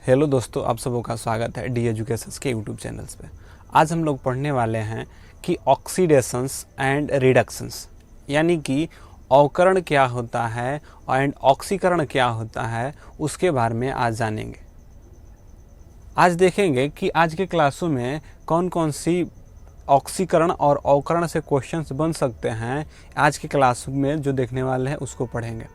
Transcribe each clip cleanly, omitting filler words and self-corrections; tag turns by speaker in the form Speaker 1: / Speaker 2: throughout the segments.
Speaker 1: Hello दोस्तों, आप सबों का स्वागत है डी एजुकेशंस के यूट्यूब चैनल्स पे। आज हम लोग पढ़ने वाले हैं कि ऑक्सीडेशंस एंड रिडक्शंस, यानी कि अवकरण क्या होता है एंड ऑक्सीकरण क्या होता है, उसके बारे में आज जानेंगे। आज देखेंगे कि आज के क्लासों में कौन कौन सी ऑक्सीकरण और अवकरण से क्वेश्चंस बन सकते हैं। आज के क्लास में जो देखने वाले हैं उसको पढ़ेंगे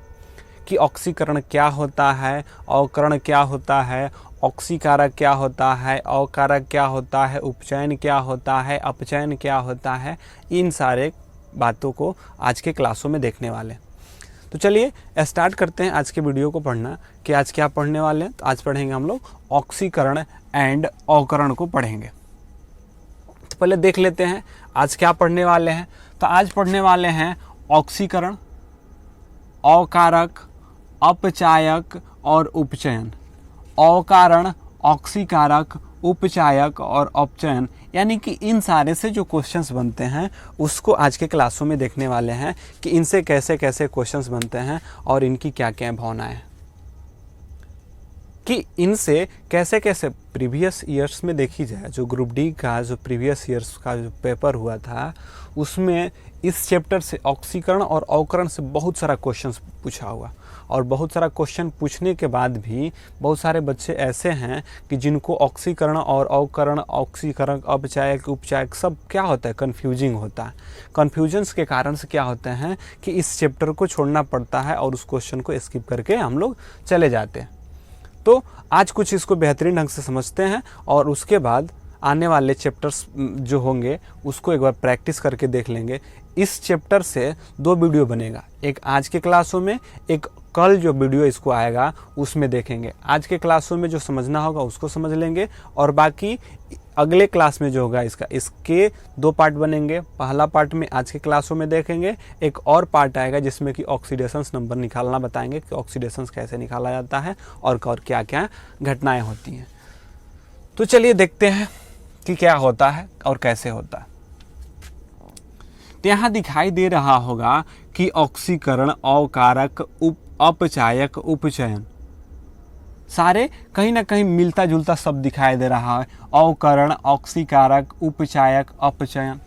Speaker 1: कि ऑक्सीकरण क्या होता है, अवकरण क्या होता है, ऑक्सीकारक क्या होता है, अवकारक क्या होता है, उपचयन क्या होता है, अपचयन क्या होता है। इन सारे बातों को आज के क्लासों में देखने वाले हैं। तो चलिए स्टार्ट करते हैं आज के वीडियो को पढ़ना कि आज क्या पढ़ने वाले हैं। तो आज पढ़ेंगे हम लोग ऑक्सीकरण एंड अवकरण को पढ़ेंगे। तो पहले देख लेते हैं आज क्या पढ़ने वाले हैं। तो आज पढ़ने वाले हैं ऑक्सीकरण, अवकारक, अपचायक और उपचयन। अवकारण, ऑक्सीकारक, उपचायक और अपचयन, यानी कि इन सारे से जो क्वेश्चंस बनते हैं उसको आज के क्लासों में देखने वाले हैं कि इनसे कैसे कैसे क्वेश्चंस बनते हैं और इनकी क्या क्या भावनाएं हैं, कि इनसे कैसे कैसे प्रीवियस ईयर्स में देखी जाए। जो ग्रुप डी का जो प्रीवियस ईयर्स का जो पेपर हुआ था उसमें इस चैप्टर से ऑक्सीकरण और अवकरण से बहुत सारा क्वेश्चंस पूछा हुआ, और बहुत सारा क्वेश्चन पूछने के बाद भी बहुत सारे बच्चे ऐसे हैं कि जिनको ऑक्सीकरण और अवकरण, ऑक्सीकरण, अपचायक, उपचायक सब क्या होता है, कन्फ्यूजिंग होता है। कन्फ्यूजन्स के कारण से क्या होते हैं कि इस चैप्टर को छोड़ना पड़ता है और उस क्वेश्चन को स्किप करके हम लोग चले जाते हैं। तो आज कुछ इसको बेहतरीन ढंग से समझते हैं और उसके बाद आने वाले चैप्टर्स जो होंगे उसको एक बार प्रैक्टिस करके देख लेंगे। इस चैप्टर से 2 वीडियो बनेगा, एक आज के क्लासों में, एक कल जो वीडियो इसको आएगा उसमें देखेंगे। आज के क्लासों में जो समझना होगा उसको समझ लेंगे और बाकी अगले क्लास में जो होगा इसके 2 पार्ट बनेंगे। पहला पार्ट में आज के क्लासों में देखेंगे, एक और पार्ट आएगा जिसमें कि ऑक्सीडेशंस नंबर निकालना बताएंगे कि ऑक्सीडेशंस कैसे निकाला जाता है और क्या क्या घटनाएं होती हैं। तो चलिए देखते हैं कि क्या होता है और कैसे होता है। तो यहाँ दिखाई दे रहा होगा कि ऑक्सीकरण, अवकारक, अपचायक, उपचयन, सारे कहीं ना कहीं मिलता जुलता शब्द दिखाई दे रहा है। अवकरण, ऑक्सीकारक, उपचायक, अपचयन,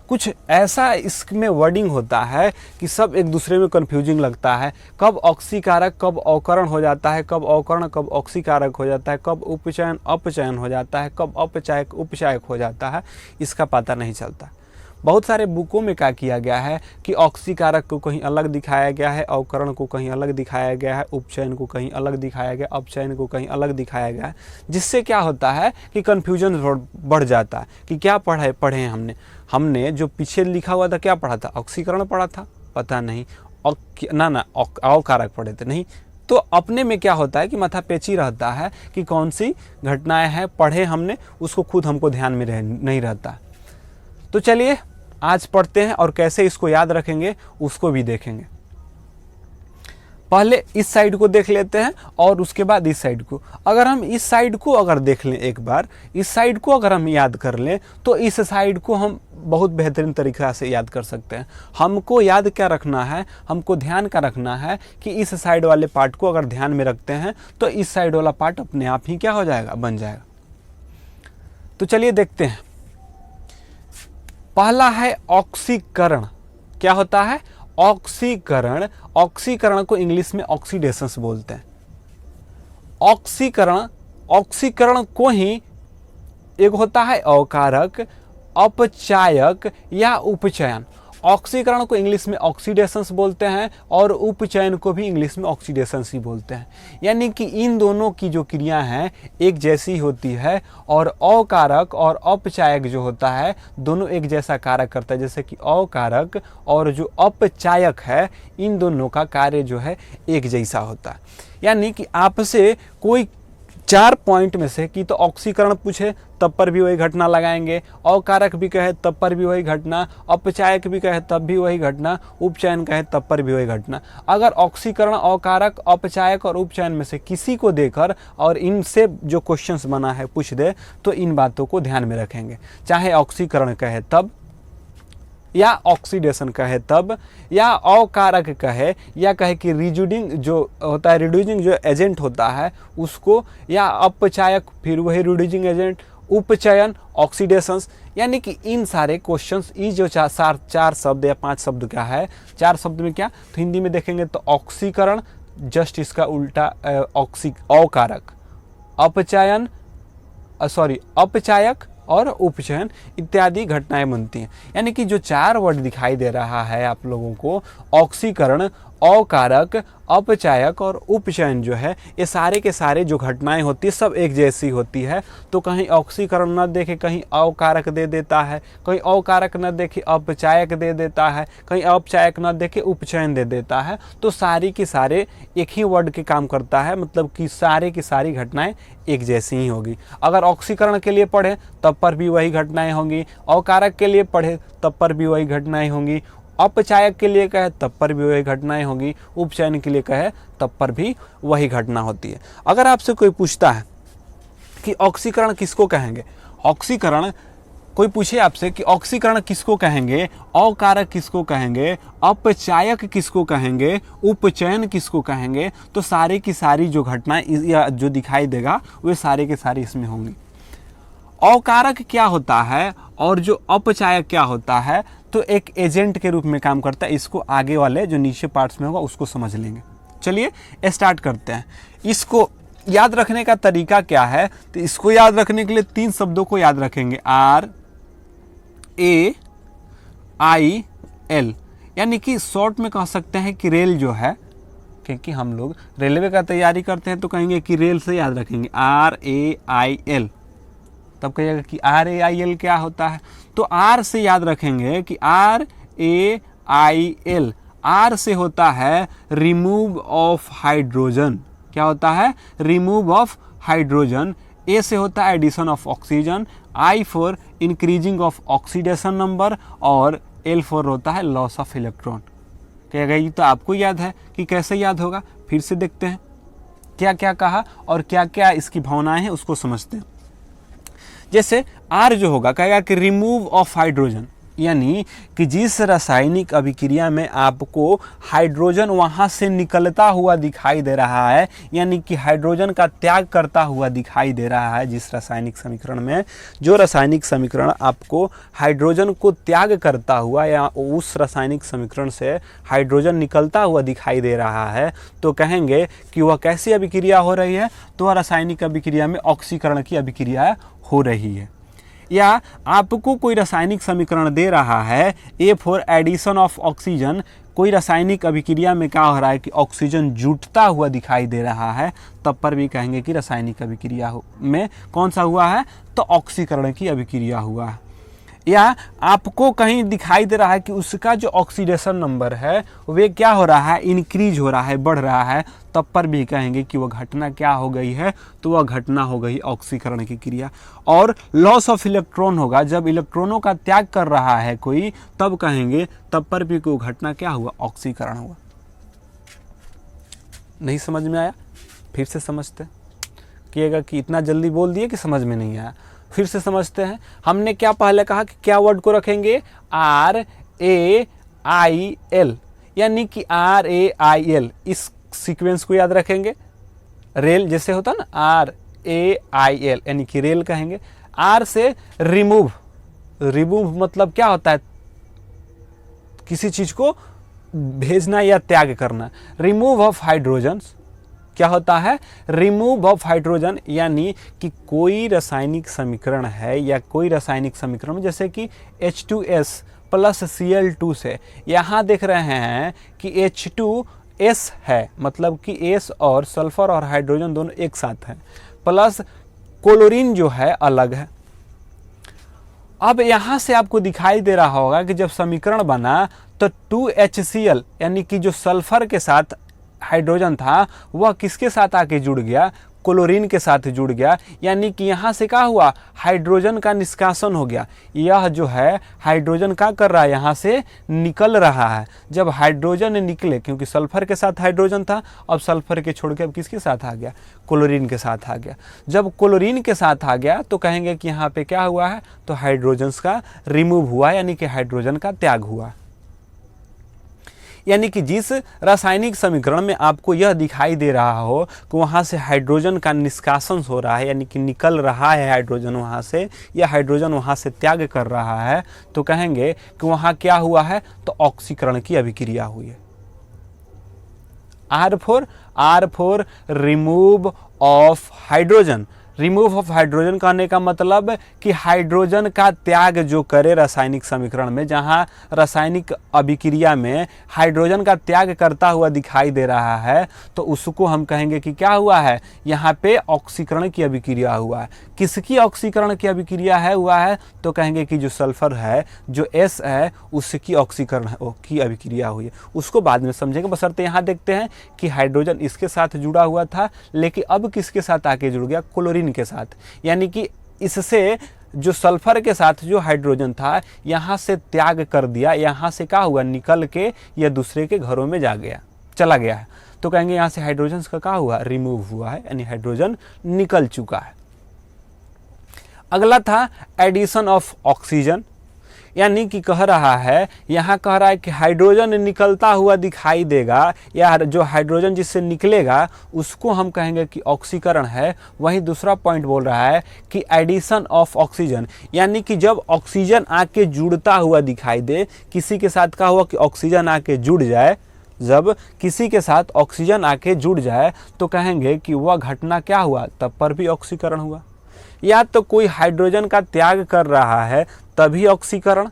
Speaker 1: कुछ ऐसा इसमें वर्डिंग होता है कि सब एक दूसरे में कंफ्यूजिंग लगता है। कब ऑक्सीकारक कब अवकरण हो जाता है, कब अवकरण कब ऑक्सीकारक हो जाता है, कब उपचयन अपचयन हो जाता है, कब अपचायक उपचायक हो जाता है, इसका पता नहीं चलता। बहुत सारे बुकों में क्या किया गया है कि ऑक्सीकारक को कहीं अलग दिखाया गया है, अवकरण को कहीं अलग दिखाया गया है, उपचयन को कहीं अलग दिखाया गया, अपचयन को कहीं अलग दिखाया गया है, जिससे क्या होता है कि कन्फ्यूजन बढ़ जाता है कि क्या पढ़े हमने जो पीछे लिखा हुआ था क्या पढ़ा था, ऑक्सीकरण पढ़ा था, पता नहीं, अवकारक पढ़े थे नहीं। तो अपने में क्या होता है कि माथा पेची रहता है कि कौन सी घटनाएं हैं पढ़े हमने, उसको खुद हमको ध्यान में नहीं रहता। तो चलिए आज पढ़ते हैं और कैसे इसको याद रखेंगे उसको भी देखेंगे। पहले इस साइड को देख लेते हैं और उसके बाद इस साइड को। अगर हम इस साइड को अगर देख लें एक बार, इस साइड को अगर हम याद कर लें तो इस साइड को हम बहुत बेहतरीन तरीक़ा से याद कर सकते हैं। हमको याद क्या रखना है, हमको ध्यान क्या रखना है कि इस साइड वाले पार्ट को अगर ध्यान में रखते हैं तो इस साइड वाला पार्ट अपने आप ही क्या हो जाएगा, बन जाएगा। तो चलिए देखते हैं। पहला है ऑक्सीकरण। क्या होता है ऑक्सीकरण? ऑक्सीकरण को इंग्लिश में ऑक्सीडेशंस बोलते हैं। ऑक्सीकरण को ही एक होता है अवकारक, अपचायक या उपचयन। ऑक्सीकरण को इंग्लिश में ऑक्सीडेशंस बोलते हैं और उपचयन को भी इंग्लिश में ऑक्सीडेशंस ही बोलते हैं। यानी कि इन दोनों की जो क्रिया है एक जैसी होती है और अवकारक और अपचायक जो होता है दोनों एक जैसा कार्य करता है। जैसे कि अवकारक और जो अपचायक है इन दोनों का कार्य जो है एक जैसा होता है। यानी कि आपसे कोई 4 पॉइंट में से कि तो ऑक्सीकरण पूछे तब पर भी वही घटना लगाएंगे, अवकारक भी कहे तब पर भी वही घटना, अपचायक भी कहे तब भी वही घटना, उपचयन कहे तब पर भी वही घटना। अगर ऑक्सीकरण, अवकारक, अपचायक और उपचयन में से किसी को देकर और इनसे जो क्वेश्चंस बना है पूछ दे तो इन बातों को ध्यान में रखेंगे। चाहे ऑक्सीकरण कहे तब या ऑक्सीडेशन कहे तब, या अकारक कहे, या कहे कि रिड्यूसिंग जो होता है, रिड्यूसिंग जो एजेंट होता है उसको, या अपचायक फिर वही रिड्यूसिंग एजेंट, उपचयन ऑक्सीडेशंस, यानी कि इन सारे क्वेश्चंस, ये जो चार शब्द या 5 शब्द का है, 4 शब्द में क्या, तो हिंदी में देखेंगे तो ऑक्सीकरण, जस्ट इसका उल्टा अकारक, अपचयन अपचायक और उपचयन इत्यादि घटनाएं बनती हैं। यानी कि जो 4 वर्ड दिखाई दे रहा है आप लोगों को, ऑक्सीकरण, अकारक, अपचायक और उपचयन, जो है ये सारे के सारे जो घटनाएं होती है सब एक जैसी होती है। तो कहीं ऑक्सीकरण न देखे कहीं अकारक दे देता है, कहीं अकारक न देखे अपचायक दे देता है, कहीं अपचायक न देखे उपचयन दे देता है। तो सारी की सारे एक ही वर्ड के काम करता है, मतलब कि सारे की सारी घटनाएं एक जैसी ही होगी। अगर ऑक्सीकरण के लिए पढ़े तब पर भी वही घटनाएं होंगी, अकारक के लिए पढ़े तब पर भी वही घटनाएं होंगी, अपचायक के लिए कहे तब पर भी वही घटनाएं होंगी, उपचयन के लिए कहे तब पर भी वही घटना होती है। अगर आपसे कोई पूछता है कि ऑक्सीकरण किसको कहेंगे, ऑक्सीकरण, कोई पूछे आपसे कि ऑक्सीकरण किसको कहेंगे, अकारक किसको कहेंगे, अपचायक किसको कहेंगे, उपचयन किसको कहेंगे, तो सारी की सारी जो घटनाएं या जो दिखाई देगा वे सारे के सारे इसमें होंगी। अकारक क्या होता है और जो अपचायक क्या होता है, तो एक एजेंट के रूप में काम करता है। इसको आगे वाले जो नीचे पार्ट्स में होगा उसको समझ लेंगे। चलिए स्टार्ट करते हैं। इसको याद रखने का तरीका क्या है, तो इसको याद रखने के लिए 3 शब्दों को याद रखेंगे, RAIL, यानी कि शॉर्ट में कह सकते हैं कि रेल जो है, क्योंकि हम लोग रेलवे का तैयारी करते हैं तो कहेंगे कि रेल से याद रखेंगे RAIL। तब कहिएगा कि RAIL क्या होता है, तो R से याद रखेंगे कि RAIL, R से होता है रिमूव ऑफ हाइड्रोजन। क्या होता है, रिमूव ऑफ हाइड्रोजन। A से होता है addition of oxygen, I for increasing of oxidation number, और L फॉर होता है लॉस ऑफ इलेक्ट्रॉन। कहेगा ये तो आपको याद है, कि कैसे याद होगा, फिर से देखते हैं क्या क्या कहा और क्या क्या इसकी भावनाएं हैं उसको समझते हैं। जैसे R जो होगा, कहेगा कि रिमूव ऑफ हाइड्रोजन, यानी कि जिस रासायनिक अभिक्रिया में आपको हाइड्रोजन वहाँ से निकलता हुआ दिखाई दे रहा है, यानी कि हाइड्रोजन का त्याग करता हुआ दिखाई दे रहा है, जिस रासायनिक समीकरण में, जो रासायनिक समीकरण आपको हाइड्रोजन को त्याग करता हुआ या उस रासायनिक समीकरण से हाइड्रोजन निकलता हुआ दिखाई दे रहा है, तो कहेंगे कि वह कैसी अभिक्रिया हो रही है, तो वह रासायनिक अभिक्रिया में ऑक्सीकरण की अभिक्रिया हो रही है। या आपको कोई रासायनिक समीकरण दे रहा है, A for addition of oxygen, कोई रासायनिक अभिक्रिया में क्या हो रहा है कि ऑक्सीजन जुटता हुआ दिखाई दे रहा है, तब पर भी कहेंगे कि रासायनिक अभिक्रिया में कौन सा हुआ है, तो ऑक्सीकरण की अभिक्रिया हुआ है। या आपको कहीं दिखाई दे रहा है कि उसका जो ऑक्सीडेशन नंबर है वे क्या हो रहा है, इंक्रीज हो रहा है, बढ़ रहा है, तब पर भी कहेंगे कि वह घटना क्या हो गई है, तो वह घटना हो गई ऑक्सीकरण की क्रिया। और लॉस ऑफ इलेक्ट्रॉन होगा, जब इलेक्ट्रॉनों का त्याग कर रहा है कोई, तब कहेंगे, तब पर भी कोई घटना क्या हुआ, ऑक्सीकरण हुआ। नहीं समझ में आया, फिर से समझते किएगा कि इतना जल्दी बोल दिए कि समझ में नहीं आया। फिर से समझते हैं। हमने क्या पहले कहा कि क्या वर्ड को रखेंगे, RAIL, यानी कि RAIL, इस सीक्वेंस को याद रखेंगे। रेल जैसे होता है ना, RAIL, यानी कि रेल कहेंगे। R से रिमूव, रिमूव मतलब क्या होता है, किसी चीज को भेजना या त्याग करना। रिमूव ऑफ हाइड्रोजन क्या होता है, रिमूव ऑफ हाइड्रोजन, यानी कि कोई रासायनिक समीकरण है या कोई रासायनिक समीकरण जैसे कि H2S प्लस Cl2 से, यहाँ देख रहे हैं कि H2S है, मतलब कि S और सल्फर और हाइड्रोजन दोनों एक साथ हैं, प्लस क्लोरीन जो है अलग है। अब यहाँ से आपको दिखाई दे रहा होगा कि जब समीकरण बना तो 2HCl, यानी कि जो सल्फर के साथ हाइड्रोजन था वह किसके साथ आके जुड़ गया, क्लोरीन के साथ जुड़ गया, यानी कि यहाँ से क्या हुआ, हाइड्रोजन का निष्कासन हो गया। यह जो है हाइड्रोजन क्या कर रहा है, यहाँ से निकल रहा है। जब हाइड्रोजन निकले, क्योंकि सल्फर के साथ हाइड्रोजन था, अब सल्फर के छोड़ के अब किसके साथ आ गया, क्लोरीन के साथ आ गया। जब क्लोरीन के साथ आ गया तो कहेंगे कि यहाँ पे क्या हुआ है, तो हाइड्रोजन का रिमूव हुआ, यानी कि हाइड्रोजन का त्याग हुआ। यानी कि जिस रासायनिक समीकरण में आपको यह दिखाई दे रहा हो कि वहाँ से हाइड्रोजन का निष्कासन हो रहा है, यानी कि निकल रहा है हाइड्रोजन वहाँ से, या हाइड्रोजन वहाँ से त्याग कर रहा है, तो कहेंगे कि वहाँ क्या हुआ है, तो ऑक्सीकरण की अभिक्रिया हुई है। R4 remove of hydrogen. Remove of hydrogen कहने का मतलब कि हाइड्रोजन का त्याग जो करे रासायनिक समीकरण में, जहाँ रासायनिक अभिक्रिया में हाइड्रोजन का त्याग करता हुआ दिखाई दे रहा है, तो उसको हम कहेंगे कि क्या हुआ है, यहाँ पे ऑक्सीकरण की अभिक्रिया हुआ है। किसकी ऑक्सीकरण की अभिक्रिया है हुआ है, तो कहेंगे कि जो सल्फर है, जो S है, उसकी ऑक्सीकरण की अभिक्रिया हुई है। उसको बाद में समझेंगे, बशर्ते यहाँ देखते हैं कि हाइड्रोजन इसके साथ जुड़ा हुआ था, लेकिन अब किसके साथ आके जुड़ गया, क्लोरीन के साथ। यानी कि इससे जो सल्फर के साथ जो हाइड्रोजन था, यहाँ से त्याग कर दिया, यहाँ से क्या हुआ, निकल के यह दूसरे के घरों में चला गया है। तो कहेंगे यहाँ से हाइड्रोजन का क्या हुआ, रिमूव हुआ है, यानी हाइड्रोजन निकल चुका है। अगला था एडिशन ऑफ ऑक्सीजन, यानी कि कह रहा है, यहाँ कह रहा है कि हाइड्रोजन निकलता हुआ दिखाई देगा, या जो हाइड्रोजन जिससे निकलेगा उसको हम कहेंगे कि ऑक्सीकरण है। वहीं दूसरा पॉइंट बोल रहा है कि एडिशन ऑफ ऑक्सीजन, यानी कि जब ऑक्सीजन आके जुड़ता हुआ दिखाई दे, किसी के साथ क्या हुआ कि ऑक्सीजन आके जुड़ जाए, जब किसी के साथ ऑक्सीजन आके जुड़ जाए तो कहेंगे कि वह घटना क्या हुआ, तब पर भी ऑक्सीकरण हुआ। या तो कोई हाइड्रोजन का त्याग कर रहा है तभी ऑक्सीकरण,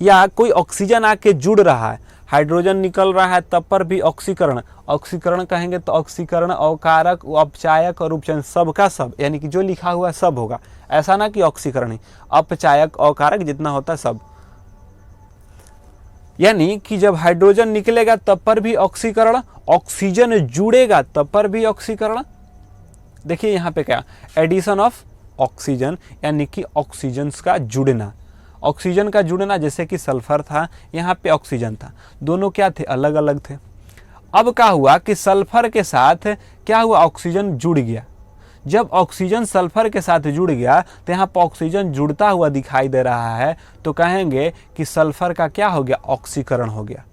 Speaker 1: या कोई ऑक्सीजन आके जुड़ रहा है, हाइड्रोजन निकल रहा है तब पर भी ऑक्सीकरण। ऑक्सीकरण कहेंगे तो ऑक्सीकरण अवकारक, अपचायक और उपचयन सब का सब, यानी कि जो लिखा हुआ है सब होगा। ऐसा ना कि ऑक्सीकरण ही, अपचायक अवकारक जितना होता है सब। यानी कि जब हाइड्रोजन निकलेगा तब पर भी ऑक्सीकरण, ऑक्सीजन जुड़ेगा तब पर भी ऑक्सीकरण। देखिए यहाँ पे क्या, एडिशन ऑफ ऑक्सीजन, यानी कि ऑक्सीजन का जुड़ना। ऑक्सीजन का जुड़ना, जैसे कि सल्फर था, यहाँ पे ऑक्सीजन था, दोनों क्या थे, अलग अलग थे। अब क्या हुआ कि सल्फर के साथ क्या हुआ, ऑक्सीजन जुड़ गया। जब ऑक्सीजन सल्फर के साथ जुड़ गया तो यहाँ पर ऑक्सीजन जुड़ता हुआ दिखाई दे रहा है, तो कहेंगे कि सल्फर का क्या हो गया, ऑक्सीकरण हो गया।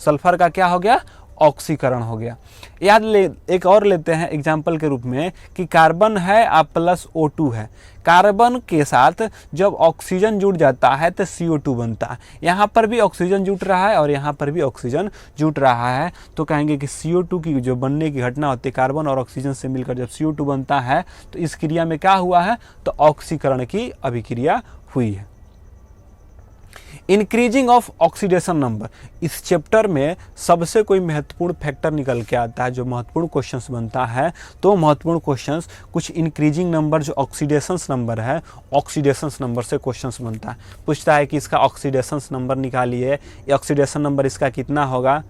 Speaker 1: सल्फर का क्या हो गया, ऑक्सीकरण हो गया। एक और लेते हैं एग्जाम्पल के रूप में कि कार्बन है और प्लस O2 है। कार्बन के साथ जब ऑक्सीजन जुड़ जाता है तो CO2 बनता है। यहाँ पर भी ऑक्सीजन जुट रहा है और यहाँ पर भी ऑक्सीजन जुट रहा है, तो कहेंगे कि CO2 की जो बनने की घटना होती है, कार्बन और ऑक्सीजन से मिलकर जब CO2 बनता है तो इस क्रिया में क्या हुआ है, तो ऑक्सीकरण की अभिक्रिया हुई है। इंक्रीजिंग ऑफ ऑक्सीडेशन नंबर, इस चैप्टर में सबसे कोई महत्वपूर्ण फैक्टर निकल के आता है, जो महत्वपूर्ण क्वेश्चंस बनता है। तो महत्वपूर्ण क्वेश्चंस कुछ इंक्रीजिंग नंबर जो ऑक्सीडेशन नंबर है, ऑक्सीडेशन नंबर से क्वेश्चंस बनता है। पूछता है कि इसका ऑक्सीडेशन नंबर निकालिए, ये ऑक्सीडेशन नंबर इसका कितना होगा।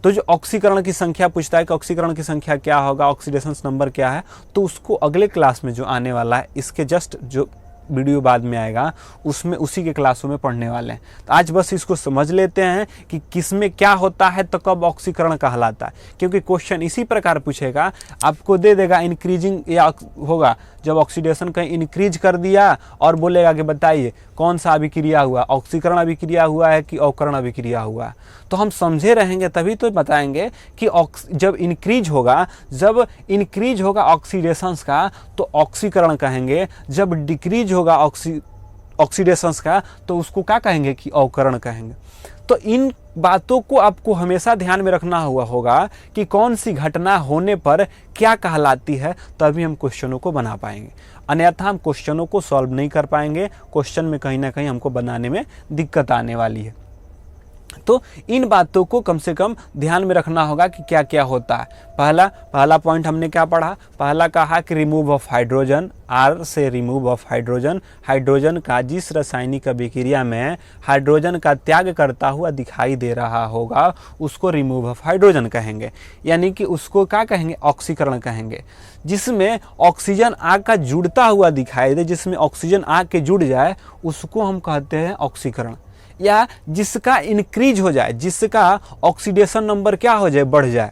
Speaker 1: तो जो ऑक्सीकरण की संख्या पूछता है कि ऑक्सीकरण की संख्या क्या होगा, ऑक्सीडेशन नंबर क्या है, तो उसको अगले क्लास में जो आने वाला है, इसके जस्ट जो वीडियो बाद में आएगा उसमें उसी के क्लासों में पढ़ने वाले हैं। तो आज बस इसको समझ लेते हैं कि किस में क्या होता है, तो कब ऑक्सीकरण कहलाता है। क्योंकि क्वेश्चन इसी प्रकार पूछेगा, आपको दे देगा इंक्रीजिंग या होगा, जब ऑक्सीडेशन कहीं इंक्रीज कर दिया और बोलेगा कि बताइए कौन सा अभिक्रिया हुआ, ऑक्सीकरण अभिक्रिया हुआ है कि अवकरण अभिक्रिया हुआ है। तो हम समझे रहेंगे तभी तो बताएंगे कि जब इंक्रीज होगा ऑक्सीडेशन का तो ऑक्सीकरण कहेंगे, जब डिक्रीज होगा ऑक्सीडेशन का तो उसको क्या कहेंगे कि अवकरण कहेंगे। तो इन बातों को आपको हमेशा ध्यान में रखना होगा कि कौन सी घटना होने पर क्या कहलाती है, तभी हम क्वेश्चनों को बना पाएंगे। अन्यथा हम क्वेश्चनों को सॉल्व नहीं कर पाएंगे, क्वेश्चन में कहीं ना कहीं हमको बनाने में दिक्कत आने वाली है। तो इन बातों को कम से कम ध्यान में रखना होगा कि क्या क्या होता है। पहला पॉइंट हमने क्या पढ़ा, पहला कहा कि रिमूव ऑफ हाइड्रोजन, आर से रिमूव ऑफ हाइड्रोजन, हाइड्रोजन का जिस रासायनिक अभिक्रिया में हाइड्रोजन का त्याग करता हुआ दिखाई दे रहा होगा उसको रिमूव ऑफ हाइड्रोजन कहेंगे, यानी कि उसको क्या कहेंगे, ऑक्सीकरण कहेंगे। जिसमें ऑक्सीजन आग का जुड़ता हुआ दिखाई दे, जिसमें ऑक्सीजन आग के जुड़ जाए उसको हम कहते हैं ऑक्सीकरण। या जिसका इंक्रीज हो जाए, जिसका ऑक्सीडेशन नंबर क्या हो जाए, बढ़ जाए,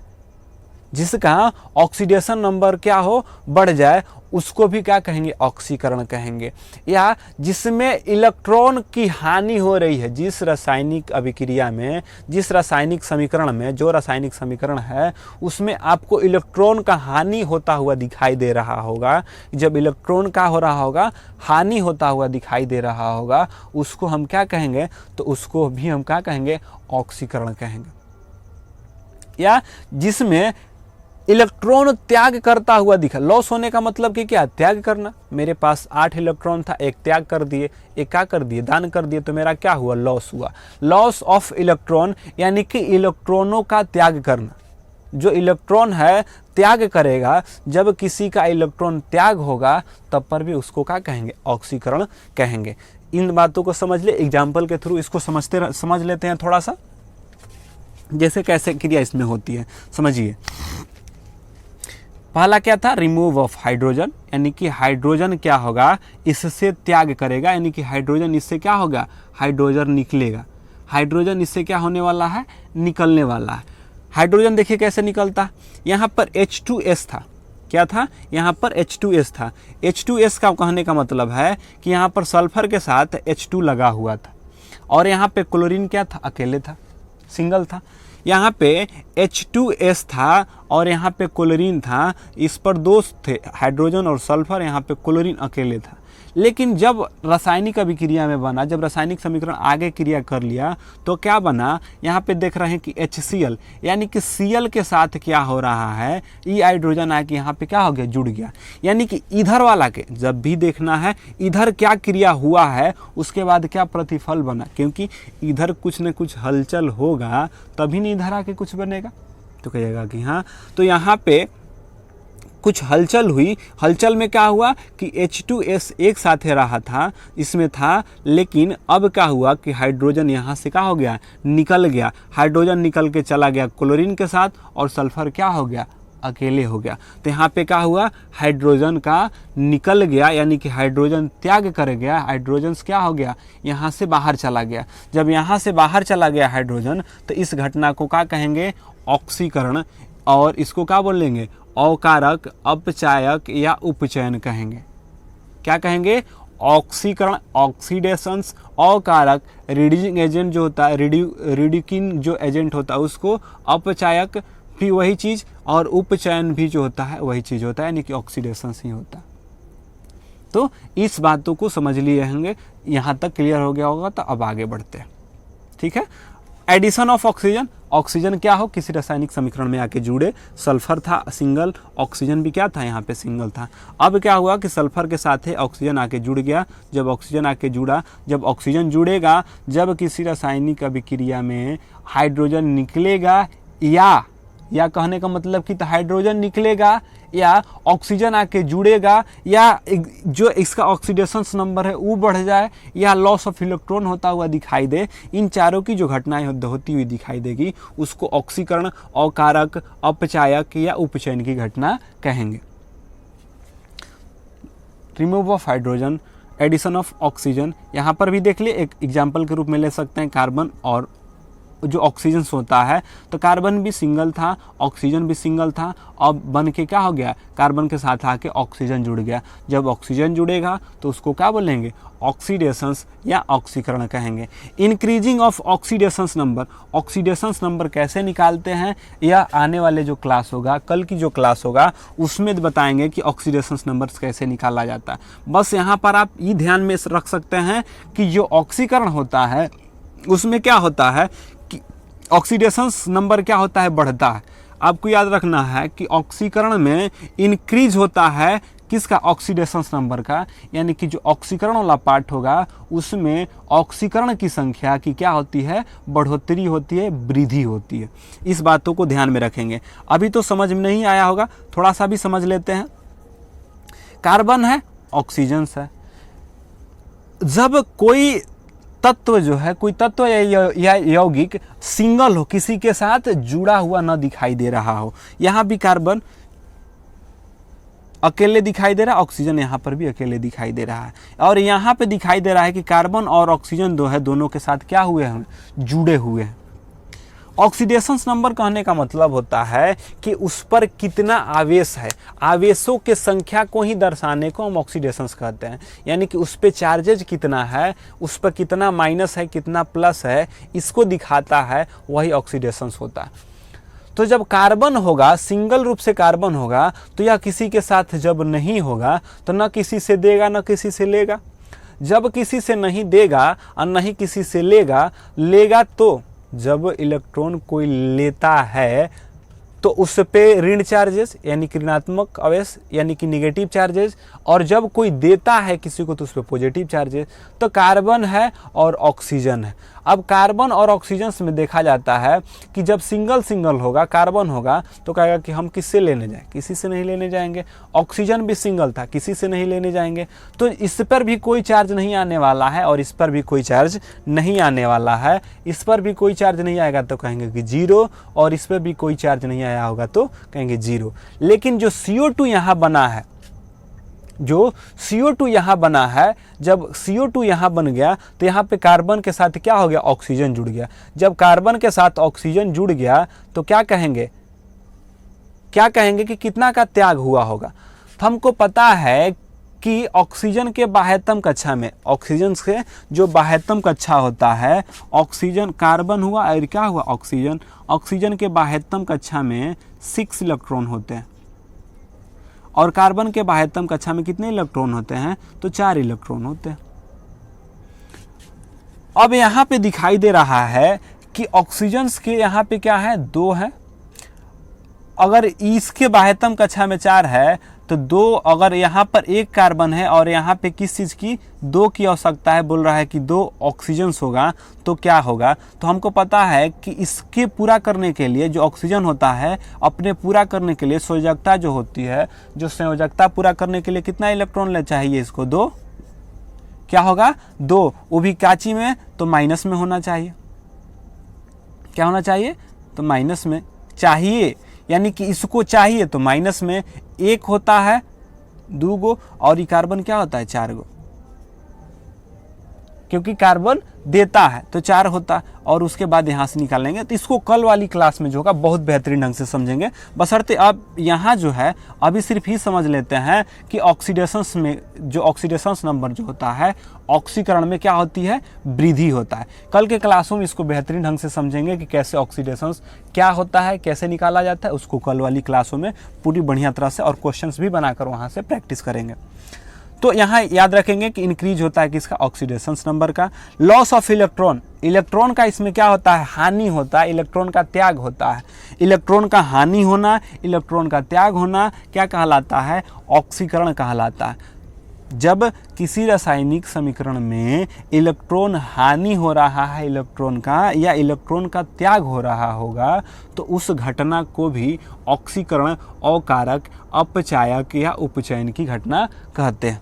Speaker 1: जिसका ऑक्सीडेशन नंबर क्या हो, बढ़ जाए, उसको भी क्या कहेंगे, ऑक्सीकरण कहेंगे। या जिसमें इलेक्ट्रॉन की हानि हो रही है, जिस रासायनिक अभिक्रिया में, जिस रासायनिक समीकरण में, जो रासायनिक समीकरण है उसमें आपको इलेक्ट्रॉन का हानि होता हुआ दिखाई दे रहा होगा, जब इलेक्ट्रॉन का हो रहा होगा, हानि होता हुआ दिखाई दे रहा होगा, उसको हम क्या कहेंगे, तो उसको भी हम क्या कहेंगे, ऑक्सीकरण कहेंगे। या जिसमें इलेक्ट्रॉन त्याग करता हुआ दिखा, लॉस होने का मतलब कि क्या, त्याग करना। मेरे पास 8 इलेक्ट्रॉन था, एक त्याग कर दिए, एक क्या कर दिए, दान कर दिए, तो मेरा क्या हुआ, लॉस हुआ। लॉस ऑफ इलेक्ट्रॉन यानी कि इलेक्ट्रॉनों का त्याग करना। जो इलेक्ट्रॉन है त्याग करेगा, जब किसी का इलेक्ट्रॉन त्याग होगा तब पर भी उसको क्या कहेंगे, ऑक्सीकरण कहेंगे। इन बातों को समझ ले, एग्जाम्पल के थ्रू इसको समझ लेते हैं थोड़ा सा, जैसे कैसे क्रिया इसमें होती है, समझिए। पहला क्या था, रिमूव ऑफ हाइड्रोजन, यानी कि हाइड्रोजन क्या होगा, इससे त्याग करेगा, यानी कि हाइड्रोजन इससे क्या होगा, हाइड्रोजन निकलेगा। हाइड्रोजन इससे क्या होने वाला है, निकलने वाला है। हाइड्रोजन देखिए कैसे निकलता, यहाँ पर H2S था, क्या था, यहाँ पर H2S था। H2S का कहने का मतलब है कि यहाँ पर सल्फर के साथ H2 लगा हुआ था, और यहाँ पे क्लोरीन क्या था, अकेले था, सिंगल था। यहाँ पे H2S था और यहाँ पे क्लोरीन था, इस पर दोस्त थे हाइड्रोजन और सल्फर, यहाँ पे क्लोरीन अकेले था। लेकिन जब रासायनिक अभिक्रिया में बना, जब रासायनिक समीकरण आगे क्रिया कर लिया तो क्या बना, यहाँ पे देख रहे हैं कि HCl, यानी कि Cl के साथ क्या हो रहा है, ई हाइड्रोजन आके यहाँ पे क्या हो गया, जुड़ गया। यानी कि इधर वाला के जब भी देखना है, इधर क्या क्रिया हुआ है उसके बाद क्या प्रतिफल बना, क्योंकि इधर कुछ न कुछ हलचल होगा तभी नहीं इधर आके कुछ बनेगा। तो कहिएगा कि हाँ, तो यहाँ पे कुछ हलचल हुई, हलचल में क्या हुआ कि H2S एक साथ रहा था, इसमें था, लेकिन अब क्या हुआ कि हाइड्रोजन यहाँ से क्या हो गया, निकल गया। हाइड्रोजन निकल के चला गया क्लोरीन के साथ और सल्फर क्या हो गया, अकेले हो गया। तो यहाँ पे क्या हुआ, हाइड्रोजन का निकल गया, यानी कि हाइड्रोजन त्याग कर गया, हाइड्रोजन क्या हो गया, यहाँ से बाहर चला गया। जब यहाँ से बाहर चला गया हाइड्रोजन, तो इस घटना को क्या कहेंगे, ऑक्सीकरण, और इसको क्या बोलेंगे, अकारक, अपचायक या उपचयन कहेंगे। क्या कहेंगे, ऑक्सीकरण, ऑक्सीडेशंस, अकारक, रिड्यूसिंग एजेंट जो होता है, रिड्यूकिंग जो एजेंट होता है उसको, अपचायक भी वही चीज़, और उपचयन भी जो होता है वही चीज़ होता है, यानी कि ऑक्सीडेशंस ही होता है। तो इस बातों को समझ लिए होंगे, यहाँ तक क्लियर हो गया होगा। तो अब आगे बढ़ते हैं, ठीक है। एडिशन ऑफ ऑक्सीजन, ऑक्सीजन क्या हो, किसी रासायनिक समीकरण में आके जुड़े, सल्फर था सिंगल, ऑक्सीजन भी क्या था, यहाँ पे सिंगल था। अब क्या हुआ कि सल्फर के साथ है ऑक्सीजन आके जुड़ गया। जब ऑक्सीजन आके जुड़ा, जब ऑक्सीजन जुड़ेगा, जब किसी रासायनिक अभिक्रिया में हाइड्रोजन निकलेगा, या कहने का मतलब कि हाइड्रोजन निकलेगा या ऑक्सीजन आके जुड़ेगा, या जो इसका ऑक्सीडेशन नंबर है वो बढ़ जाए, या लॉस ऑफ इलेक्ट्रॉन होता हुआ दिखाई दे, इन चारों की जो घटनाएं होती हुई दिखाई देगी उसको ऑक्सीकरण, अकारक, अपचायक या उपचयन की घटना कहेंगे। Remove of hydrogen, addition of oxygen, यहाँ पर भी देख लिए, एक एग्जाम्पल के रूप में ले सकते हैं कार्बन और जो ऑक्सीजन होता है। तो कार्बन भी सिंगल था, ऑक्सीजन भी सिंगल था, अब बन के क्या हो गया, कार्बन के साथ आके ऑक्सीजन जुड़ गया। जब ऑक्सीजन जुड़ेगा तो उसको क्या बोलेंगे, ऑक्सीडेशंस या ऑक्सीकरण कहेंगे। Increasing of oxidations number, oxidations number कैसे निकालते हैं, यह आने वाले जो क्लास होगा, कल की जो क्लास होगा उसमें बताएंगे कि ऑक्सीडेशंस नंबर कैसे निकाला जाता है। बस यहाँ पर आप ये ध्यान में रख सकते हैं कि जो ऑक्सीकरण होता है उसमें क्या होता है, ऑक्सीडेशंस नंबर क्या होता है, बढ़ता है। आपको याद रखना है कि ऑक्सीकरण में इंक्रीज होता है किसका, ऑक्सीडेशन नंबर का, यानी कि जो ऑक्सीकरण वाला पार्ट होगा उसमें ऑक्सीकरण की संख्या की क्या होती है, बढ़ोतरी होती है, वृद्धि होती है। इस बातों को ध्यान में रखेंगे। अभी तो समझ में नहीं आया होगा, थोड़ा सा भी समझ लेते हैं। कार्बन है, ऑक्सीजन है। जब कोई तत्व जो है, कोई तत्व या यौगिक सिंगल हो, किसी के साथ जुड़ा हुआ न दिखाई दे रहा हो, यहाँ भी कार्बन अकेले दिखाई दे रहा है, ऑक्सीजन यहाँ पर भी अकेले दिखाई दे रहा है, और यहाँ पे दिखाई दे रहा है कि कार्बन और ऑक्सीजन जो है दोनों के साथ क्या हुए हैं, जुड़े हुए हैं। ऑक्सीडेशन नंबर कहने का मतलब होता है कि उस पर कितना आवेश है, आवेशों के संख्या को ही दर्शाने को हम ऑक्सीडेशन कहते हैं। यानी कि उस पर चार्जेज कितना है, उस पर कितना माइनस है, कितना प्लस है, इसको दिखाता है, वही ऑक्सीडेशन होता है। तो जब कार्बन होगा, सिंगल रूप से कार्बन होगा, तो यह किसी के साथ जब नहीं होगा तो न किसी से देगा न किसी से लेगा। जब किसी से नहीं देगा और नहीं किसी से लेगा तो जब इलेक्ट्रॉन कोई लेता है तो उस पे ऋण चार्जेस यानी कि ऋणात्मक आवेश यानी कि निगेटिव चार्जेस, और जब कोई देता है किसी को तो उस पे पॉजिटिव चार्जेस। तो कार्बन है और ऑक्सीजन है। अब कार्बन और ऑक्सीजन में देखा जाता है कि जब सिंगल होगा, कार्बन होगा तो कहेगा कि हम किससे लेने जाएं, किसी से नहीं लेने जाएंगे। ऑक्सीजन भी सिंगल था, किसी से नहीं लेने जाएंगे। तो इस पर भी कोई चार्ज नहीं आने वाला है और इस पर भी कोई चार्ज नहीं आने वाला है। इस पर भी कोई चार्ज नहीं आएगा तो कहेंगे कि जीरो, और इस पर भी कोई चार्ज नहीं आया होगा तो कहेंगे जीरो। लेकिन जो CO2 यहाँ बना है, जो CO2 यहाँ बना है, जब CO2 यहाँ बन गया तो यहाँ पे कार्बन के साथ क्या हो गया, ऑक्सीजन जुड़ गया। जब कार्बन के साथ ऑक्सीजन जुड़ गया तो क्या कहेंगे कि कितना का त्याग हुआ होगा। तो हमको पता है कि ऑक्सीजन के बाह्यतम कक्षा में, ऑक्सीजन से जो बाह्यतम कक्षा होता है, ऑक्सीजन कार्बन हुआ और क्या हुआ, ऑक्सीजन के बाह्यतम कक्षा में 6 इलेक्ट्रॉन होते हैं, और कार्बन के बाह्यतम कक्षा में कितने इलेक्ट्रॉन होते हैं, तो 4 इलेक्ट्रॉन होते हैं। अब यहाँ पे दिखाई दे रहा है कि ऑक्सीजन के यहाँ पे क्या है, 2 है। अगर इसके बाह्यतम कक्षा में 4 है तो 2, अगर यहाँ पर 1 कार्बन है और यहाँ पे किस चीज़ की, 2 की आवश्यकता है, बोल रहा है कि 2 ऑक्सीजन होगा तो क्या होगा। तो हमको पता है कि इसके पूरा करने के लिए जो ऑक्सीजन होता है, अपने पूरा करने के लिए संयोजकता जो होती है, जो संयोजकता पूरा करने के लिए कितना इलेक्ट्रॉन ले चाहिए इसको, 2। क्या होगा, 2, वो भी काची में तो माइनस में होना चाहिए। क्या होना चाहिए, तो माइनस में चाहिए, यानी कि इसको चाहिए तो माइनस में 1 होता है, 2 गो, और ये कार्बन क्या होता है, 4 गो, क्योंकि कार्बन देता है तो 4 होता है। और उसके बाद यहाँ से निकालेंगे। तो इसको कल वाली क्लास में जो होगा बहुत बेहतरीन ढंग से समझेंगे। बशर्ते अब यहाँ जो है अभी सिर्फ ही समझ लेते हैं कि ऑक्सीडेशन में जो ऑक्सीडेशन नंबर जो होता है, ऑक्सीकरण में क्या होती है, वृद्धि होता है। कल के क्लासों में इसको बेहतरीन ढंग से समझेंगे कि कैसे ऑक्सीडेशन क्या होता है, कैसे निकाला जाता है। उसको कल वाली क्लासों में पूरी बढ़िया तरह से और क्वेश्चंस भी बनाकर वहाँ से प्रैक्टिस करेंगे। तो यहाँ याद रखेंगे कि इंक्रीज होता है किसका, ऑक्सीडेशन नंबर का। लॉस ऑफ इलेक्ट्रॉन, इलेक्ट्रॉन का इसमें क्या होता है, हानि होता है, इलेक्ट्रॉन का त्याग होता है। इलेक्ट्रॉन का हानि होना, इलेक्ट्रॉन का त्याग होना क्या कहलाता है, ऑक्सीकरण कहलाता है। जब किसी रासायनिक समीकरण में इलेक्ट्रॉन हानि हो रहा है इलेक्ट्रॉन का, या इलेक्ट्रॉन का त्याग हो रहा होगा, तो उस घटना को भी ऑक्सीकरण, अकारक, अपचायक या उपचयन की घटना कहते हैं।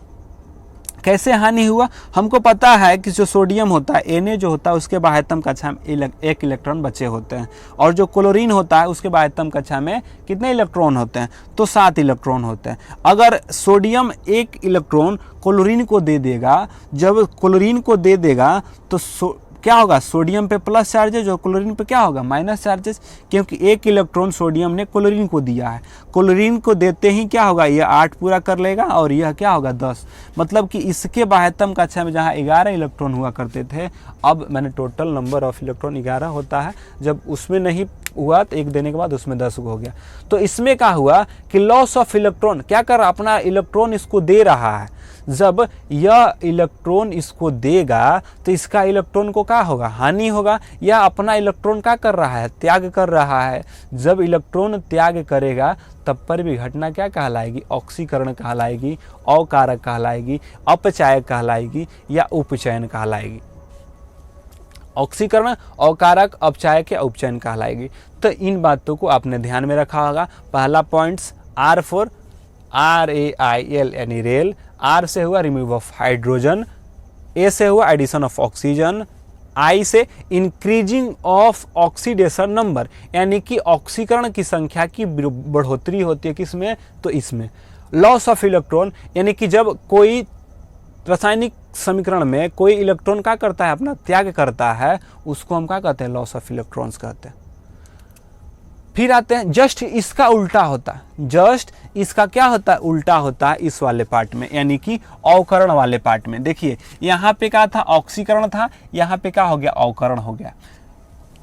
Speaker 1: कैसे हानि हुआ, हमको पता है कि जो सोडियम होता है, Na जो होता है, उसके बाह्यतम कक्षा में 1 इलेक्ट्रॉन बचे होते हैं, और जो क्लोरीन होता है उसके बाह्यतम कक्षा में कितने इलेक्ट्रॉन होते हैं, तो 7 इलेक्ट्रॉन होते हैं। अगर सोडियम 1 इलेक्ट्रॉन क्लोरीन को दे देगा, जब क्लोरीन को दे देगा तो क्या होगा, सोडियम पे प्लस चार्जेज और क्लोरीन पे क्या होगा, माइनस चार्जेज, क्योंकि 1 इलेक्ट्रॉन सोडियम ने क्लोरीन को दिया है। क्लोरीन को देते ही क्या होगा, यह 8 पूरा कर लेगा और यह क्या होगा, 10। मतलब कि इसके बाह्यतम कक्षा में जहाँ 11 इलेक्ट्रॉन हुआ करते थे, अब मैंने टोटल नंबर ऑफ इलेक्ट्रॉन 11 होता है, जब उसमें नहीं हुआ तो 1 देने के बाद उसमें 10 हो गया। तो इसमें क्या हुआ कि लॉस ऑफ इलेक्ट्रॉन, क्या कर अपना इलेक्ट्रॉन इसको दे रहा है, जब यह इलेक्ट्रॉन इसको देगा तो इसका इलेक्ट्रॉन को क्या होगा, हानि होगा, या अपना इलेक्ट्रॉन क्या कर रहा है, त्याग कर रहा है। जब इलेक्ट्रॉन त्याग करेगा तब पर भी घटना क्या कहलाएगी, ऑक्सीकरण कहलाएगी, अकारक कहलाएगी, अपचायक कहलाएगी या उपचयन कहलाएगी। ऑक्सीकरण, अकारक, अपचायक या उपचयन कहलाएगी। तो इन बातों को आपने ध्यान में रखा होगा। पहला पॉइंट्स R फॉर RAIL यानी रेल, R से हुआ रिमूव ऑफ हाइड्रोजन, A से हुआ एडिशन ऑफ ऑक्सीजन, I से इंक्रीजिंग ऑफ ऑक्सीडेशन नंबर यानी कि ऑक्सीकरण की संख्या की बढ़ोतरी होती है किसमें, तो इसमें। लॉस ऑफ इलेक्ट्रॉन यानी कि जब कोई रासायनिक समीकरण में कोई इलेक्ट्रॉन क्या करता है, अपना त्याग करता है, उसको हम क्या कहते हैं, लॉस ऑफ इलेक्ट्रॉन्स कहते हैं। फिर आते हैं जस्ट इसका उल्टा होता है, जस्ट इसका क्या होता है, उल्टा होता है इस वाले पार्ट में यानी कि अवकरण वाले पार्ट में। देखिए यहाँ पे क्या था, ऑक्सीकरण था, यहाँ पे क्या हो गया, अवकरण हो गया।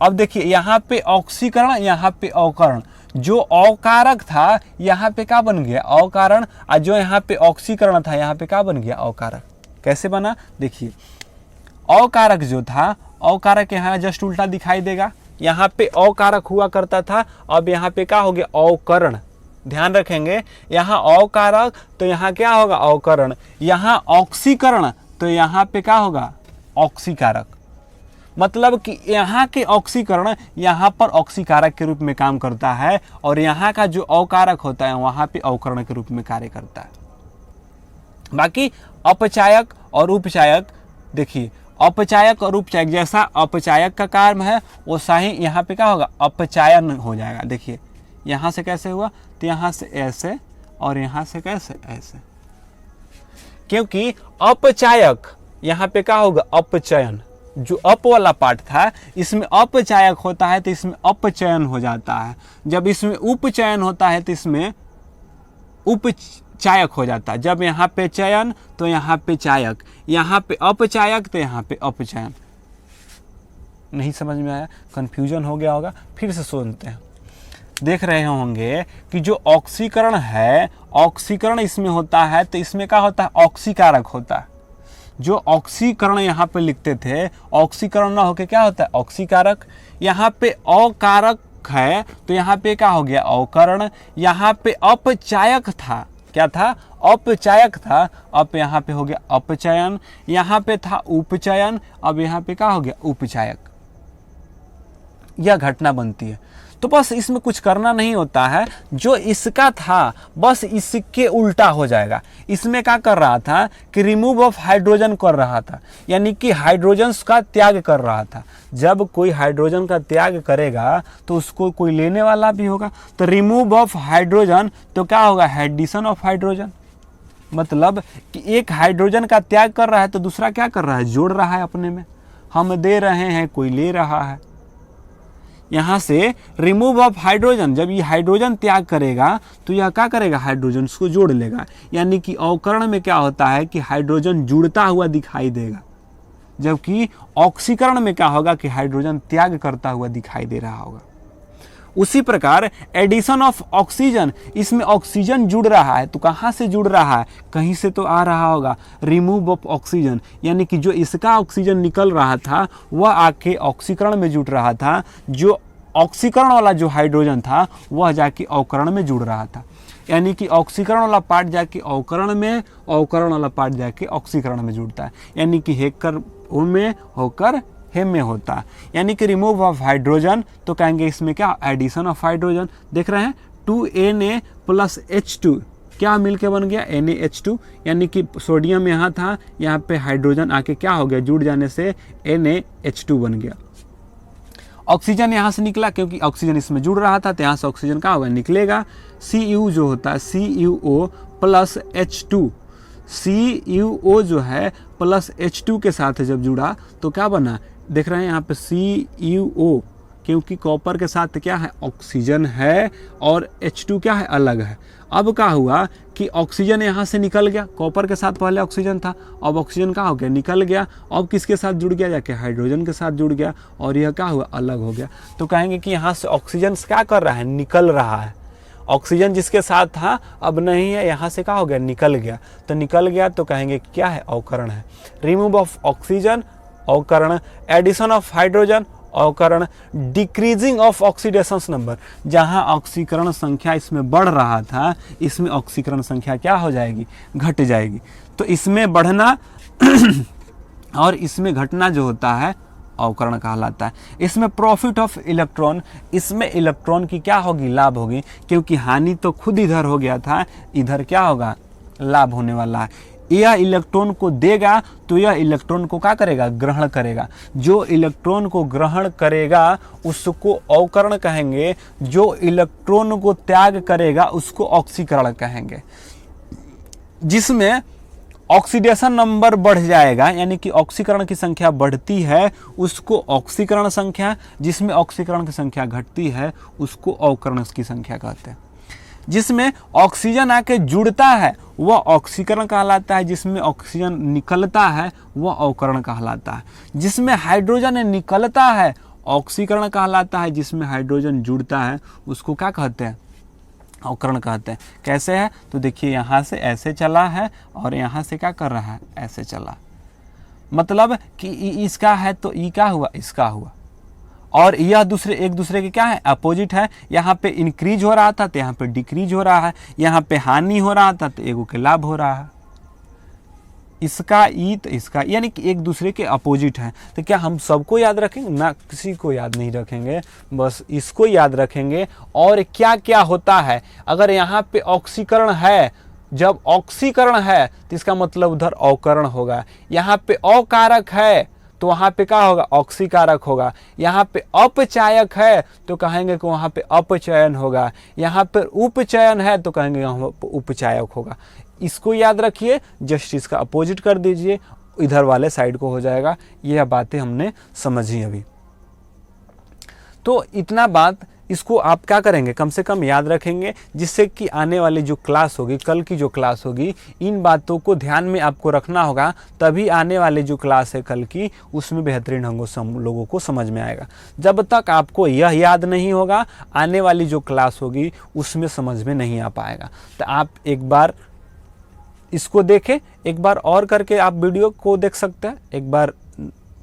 Speaker 1: अब देखिए यहाँ पे ऑक्सीकरण, यहाँ पे अवकरण, जो अवकारक था यहाँ पे क्या बन गया, अवकारण, और जो यहाँ पे ऑक्सीकरण था यहाँ पे क्या बन गया, अवकारक। कैसे बना, देखिए अवकारक जो था, अवकारक यहाँ जस्ट उल्टा दिखाई देगा, यहाँ पे अवकारक हुआ करता था, अब यहाँ पे क्या हो गया, अवकरण। ध्यान रखेंगे, यहाँ अवकारक तो यहाँ क्या होगा, अवकरण, यहाँ ऑक्सीकरण तो यहाँ पे क्या होगा, ऑक्सीकारक। मतलब कि यहाँ के ऑक्सीकरण यहाँ पर ऑक्सीकारक के रूप में काम करता है, और यहाँ का जो अवकारक होता है वहाँ पे अवकरण के रूप में कार्य करता है। बाकी अपचायक और उपचायक, देखिए अपचायक और उपचायक, जैसा अपचायक का कार्य है वैसा ही यहाँ पे क्या होगा, अपचायन हो जाएगा। देखिए यहाँ से कैसे हुआ, तो यहाँ से ऐसे और यहाँ से कैसे, ऐसे, क्योंकि अपचायक यहाँ पे क्या होगा, अपचयन। जो अप वाला पार्ट था इसमें अपचायक होता है तो इसमें अपचयन हो जाता है, जब इसमें उपचयन होता है तो इसमें उपचायक हो जाता है। जब यहाँ पे चयन तो यहाँ पे चायक, यहाँ पे अपचायक तो यहाँ पे अपचयन। नहीं समझ में आया, कंफ्यूजन हो गया होगा, फिर से सुनते हैं। देख रहे होंगे कि जो ऑक्सीकरण है, ऑक्सीकरण इसमें होता है तो इसमें क्या होता है, ऑक्सीकारक होता है। जो ऑक्सीकरण यहाँ पे लिखते थे, ऑक्सीकरण ना होके क्या होता है, ऑक्सीकारक। यहाँ पे अकारक है तो यहाँ पे क्या हो गया, अवकरण। यहाँ पे अपचायक था, क्या था, अपचायक था, अब यहाँ पे हो गया अपचयन। यहाँ पे था उपचयन, अब यहाँ पे क्या हो गया, उपचायक। यह घटना बनती है। तो बस इसमें कुछ करना नहीं होता है, जो इसका था बस इसके उल्टा हो जाएगा। इसमें क्या कर रहा था कि रिमूव ऑफ हाइड्रोजन कर रहा था, यानी कि हाइड्रोजन का त्याग कर रहा था। जब कोई हाइड्रोजन का त्याग करेगा तो उसको कोई लेने वाला भी होगा, तो रिमूव ऑफ हाइड्रोजन तो क्या होगा, एडिशन ऑफ हाइड्रोजन। मतलब कि एक हाइड्रोजन का त्याग कर रहा है तो दूसरा क्या कर रहा है, जोड़ रहा है अपने में। हम दे रहे हैं, कोई ले रहा है। यहाँ से रिमूव ऑफ हाइड्रोजन, जब ये हाइड्रोजन त्याग करेगा तो यह क्या करेगा, हाइड्रोजन को जोड़ लेगा। यानी कि अवकरण में क्या होता है कि हाइड्रोजन जुड़ता हुआ दिखाई देगा, जबकि ऑक्सीकरण में क्या होगा कि हाइड्रोजन त्याग करता हुआ दिखाई दे रहा होगा। उसी प्रकार एडिशन ऑफ ऑक्सीजन, इसमें ऑक्सीजन जुड़ रहा है तो कहाँ से जुड़ रहा है, कहीं से तो आ रहा होगा, रिमूव ऑफ ऑक्सीजन, यानी कि जो इसका ऑक्सीजन निकल रहा था वह आके ऑक्सीकरण में जुड़ रहा था। जो ऑक्सीकरण वाला जो हाइड्रोजन था वह जाके अवकरण में जुड़ रहा था। यानी कि ऑक्सीकरण वाला पार्ट जाके अवकरण में, अवकरण वाला पार्ट जाके ऑक्सीकरण में जुड़ता है। यानी कि हेकर में होकर हेम में होता है। यानी कि रिमूव ऑफ हाइड्रोजन तो कहेंगे इसमें क्या, एडिशन ऑफ हाइड्रोजन। देख रहे हैं 2Na + H2 क्या मिलके बन गया, NaH2। यानी कि सोडियम यहाँ था, यहाँ पे हाइड्रोजन आके क्या हो गया, जुड़ जाने से NaH2 बन गया। ऑक्सीजन यहाँ से निकला, क्योंकि ऑक्सीजन इसमें जुड़ रहा था तो यहाँ से ऑक्सीजन क्या होगा, निकलेगा। Cu जो होता है CuO + H2, CuO जो है प्लस H2 के साथ जब जुड़ा तो क्या बना, देख रहे हैं यहाँ पे CuO, क्योंकि कॉपर के साथ क्या है, ऑक्सीजन है और H2 क्या है, अलग है। अब क्या हुआ कि ऑक्सीजन यहाँ से निकल गया, कॉपर के साथ पहले ऑक्सीजन था, अब ऑक्सीजन क्या हो गया, निकल गया। अब किसके साथ जुड़ गया, जाके हाइड्रोजन के साथ जुड़ गया, और यह क्या हुआ, अलग हो गया। तो कहेंगे कि यहाँ से ऑक्सीजन क्या कर रहा है, निकल रहा है। ऑक्सीजन जिसके साथ था अब नहीं है, यहाँ से क्या हो गया, निकल गया। तो निकल गया तो कहेंगे क्या है, अवकरण है। रिमूव ऑफ ऑक्सीजन, अवकरण, एडिशन ऑफ हाइड्रोजन अवकरण, डिक्रीजिंग ऑफ ऑक्सीडेशन नंबर, जहां ऑक्सीकरण संख्या इसमें बढ़ रहा था इसमें ऑक्सीकरण संख्या क्या हो जाएगी, घट जाएगी। तो इसमें बढ़ना और इसमें घटना जो होता है अवकरण कहलाता है। इसमें प्रॉफिट ऑफ इलेक्ट्रॉन, इसमें इलेक्ट्रॉन की क्या होगी, लाभ होगी, क्योंकि हानि तो खुद इधर हो गया था, इधर क्या होगा, लाभ होने वाला है। यह इलेक्ट्रॉन को देगा तो यह इलेक्ट्रॉन को क्या करेगा, ग्रहण करेगा। जो इलेक्ट्रॉन को ग्रहण करेगा उसको अवकरण कहेंगे, जो इलेक्ट्रॉन को त्याग करेगा उसको ऑक्सीकरण कहेंगे। जिसमें ऑक्सीडेशन नंबर बढ़ जाएगा, यानी कि ऑक्सीकरण की संख्या बढ़ती है उसको ऑक्सीकरण संख्या, जिसमें ऑक्सीकरण की संख्या घटती है उसको अवकरण की संख्या कहते हैं। जिसमें ऑक्सीजन आके जुड़ता है वह ऑक्सीकरण कहलाता है, जिसमें ऑक्सीजन निकलता है वह अवकरण कहलाता है। जिसमें हाइड्रोजन निकलता है ऑक्सीकरण कहलाता है, जिसमें हाइड्रोजन जुड़ता है उसको क्या कहते हैं, अवकरण कहते हैं। कैसे है तो देखिए, यहाँ से ऐसे चला है और यहाँ से क्या कर रहा है, ऐसे चला, मतलब कि इसका है तो ई क्या हुआ, इसका हुआ, और यह दूसरे एक दूसरे के क्या है, अपोजिट है। यहाँ पे इंक्रीज हो रहा था तो यहाँ पे डिक्रीज हो रहा है, यहाँ पे हानि हो रहा था तो एगो के लाभ हो रहा है। इसका ई तो इसका, यानी कि एक दूसरे के अपोजिट है। तो क्या हम सबको याद रखेंगे ना, किसी को याद नहीं रखेंगे, बस इसको याद रखेंगे। और क्या क्या होता है, अगर यहाँ पे ऑक्सीकरण है, जब ऑक्सीकरण है तो इसका मतलब उधर अवकरण होगा। यहाँ पे अकारक है तो वहाँ पे क्या होगा, ऑक्सीकारक होगा। यहाँ पे अपचायक है तो कहेंगे कि वहाँ पे अपचयन होगा। यहाँ पे उपचयन है तो कहेंगे यहाँ पे उपचायक होगा। इसको याद रखिए, जस्ट इसका अपोजिट कर दीजिए, इधर वाले साइड को हो जाएगा। यह बातें हमने समझी अभी। तो इतना बात इसको आप क्या करेंगे, कम से कम याद रखेंगे, जिससे कि आने वाली जो क्लास होगी, कल की जो क्लास होगी, इन बातों को ध्यान में आपको रखना होगा। तभी आने वाली जो क्लास है कल की, उसमें बेहतरीन ढंगों से हम लोगों को समझ में आएगा। जब तक आपको यह याद नहीं होगा, आने वाली जो क्लास होगी उसमें समझ में नहीं आ पाएगा। तो आप एक बार इसको देखें, एक बार और करके आप वीडियो को देख सकते हैं। एक बार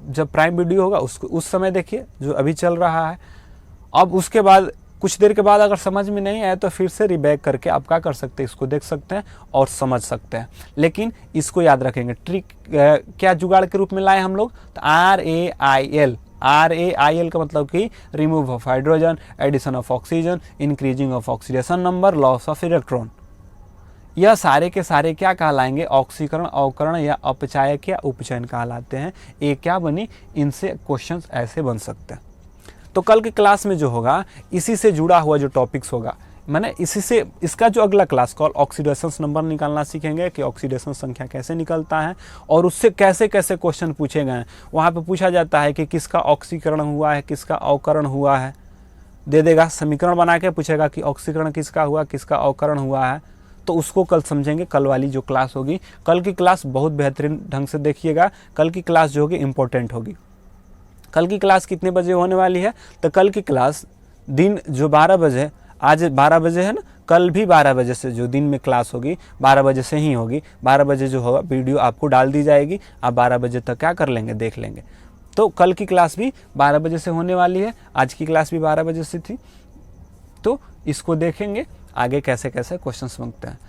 Speaker 1: जब प्राइम वीडियो होगा उसको उस समय देखिए जो अभी चल रहा है। अब उसके बाद कुछ देर के बाद अगर समझ में नहीं आया तो फिर से रिबैक करके आप क्या कर सकते हैं, इसको देख सकते हैं और समझ सकते हैं। लेकिन इसको याद रखेंगे। ट्रिक क्या जुगाड़ के रूप में लाए हम लोग, तो RAIL, RAIL का मतलब कि remove of hydrogen, addition of oxygen, increasing of oxidation number, loss of electron. यह सारे के सारे क्या कहलाएंगे, ऑक्सीकरण, अवकरण या अपचायक या उपचयन कहलाते हैं। ये क्या बनी, इनसे क्वेश्चंस ऐसे बन सकते हैं। तो कल की क्लास में जो होगा इसी से जुड़ा हुआ जो टॉपिक्स होगा, मैंने इसी से इसका जो अगला क्लास कॉल ऑक्सीडेशन नंबर निकालना सीखेंगे कि ऑक्सीडेशन संख्या कैसे निकलता है और उससे कैसे कैसे क्वेश्चन पूछे गए हैं। वहाँ पे पूछा जाता है कि किसका ऑक्सीकरण हुआ है, किसका अवकरण हुआ है, दे देगा समीकरण बना के, पूछेगा कि ऑक्सीकरण किसका हुआ, किसका अवकरण हुआ है। तो उसको कल समझेंगे, कल वाली जो क्लास होगी। कल की क्लास बहुत बेहतरीन ढंग से देखिएगा। कल की क्लास जो होगी इम्पोर्टेंट होगी। कल की क्लास कितने बजे होने वाली है, तो कल की क्लास दिन जो 12 बजे, आज 12 बजे है ना, कल भी 12 बजे से जो दिन में क्लास होगी 12 बजे से ही होगी। 12 बजे जो होगा वीडियो आपको डाल दी जाएगी, आप 12 बजे तक क्या कर लेंगे, देख लेंगे। तो कल की क्लास भी 12 बजे से होने वाली है, आज की क्लास भी 12 बजे से थी। तो इसको देखेंगे आगे कैसे कैसे क्वेश्चंस मांगते हैं।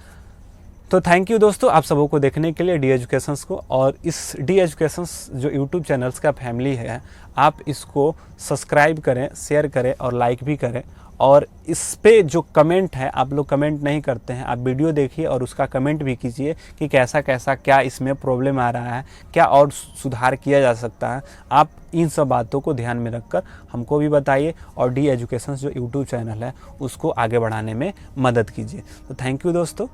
Speaker 1: तो थैंक यू दोस्तों आप सबों को देखने के लिए डी एजुकेशंस को। और इस डी एजुकेशंस जो यूट्यूब चैनल्स का फैमिली है, आप इसको सब्सक्राइब करें, शेयर करें और लाइक भी करें। और इस पे जो कमेंट है, आप लोग कमेंट नहीं करते हैं, आप वीडियो देखिए और उसका कमेंट भी कीजिए कि कैसा कैसा क्या इसमें प्रॉब्लम आ रहा है, क्या और सुधार किया जा सकता है। आप इन सब बातों को ध्यान में रखकर हमको भी बताइए और डी एजुकेशंस जो यूट्यूब चैनल है उसको आगे बढ़ाने में मदद कीजिए। तो थैंक यू दोस्तों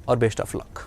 Speaker 1: और बेस्ट ऑफ लक।